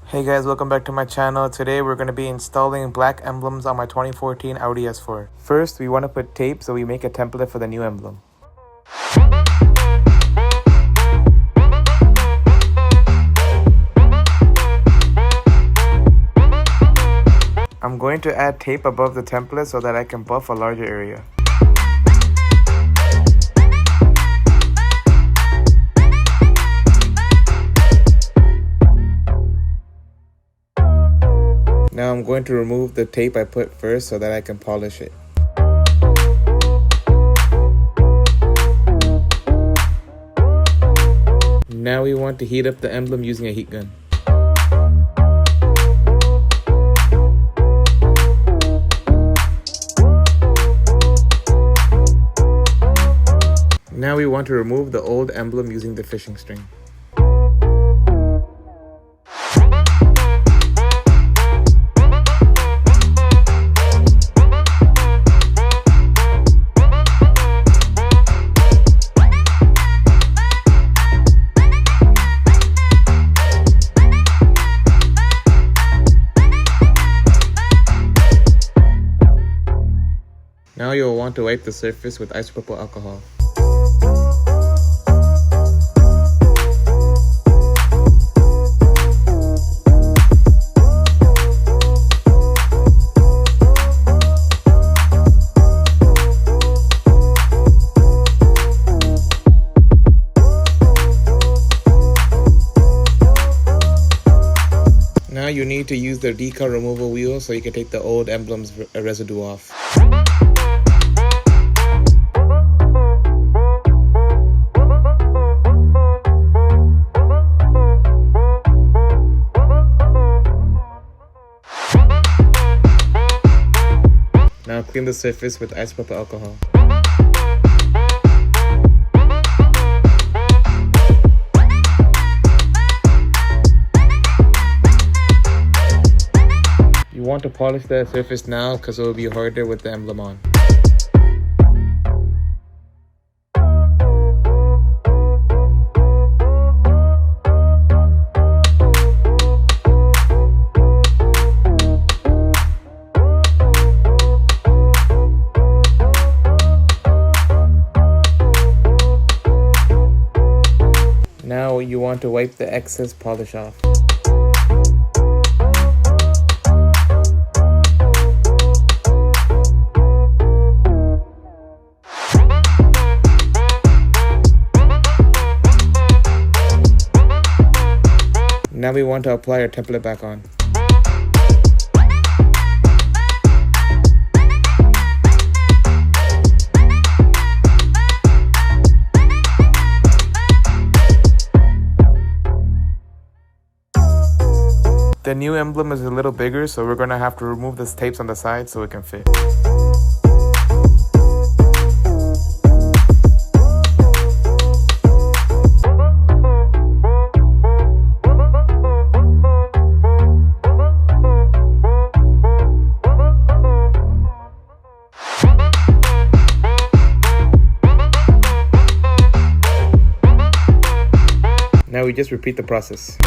Hey guys, welcome back to my channel. Today we're going to be installing black emblems on my 2014 Audi S4. First, we want to put tape so we make a template for the new emblem. I'm going to add tape above the template so that I can buff a larger area. Now I'm going to remove the tape I put first so that I can polish it. Now we want to heat up the emblem using a heat gun. Now we want to remove the old emblem using the fishing string. Now you'll want to wipe the surface with isopropyl alcohol. Now you need to use the decal removal wheel so you can take the old emblem's residue off. Now clean the surface with isopropyl alcohol. You want to polish the surface now because it will be harder with the emblem on. Now you want to wipe the excess polish off. Now we want to apply our template back on. The new emblem is a little bigger, so we're going to have to remove the tapes on the side so it can fit. Now we just repeat the process.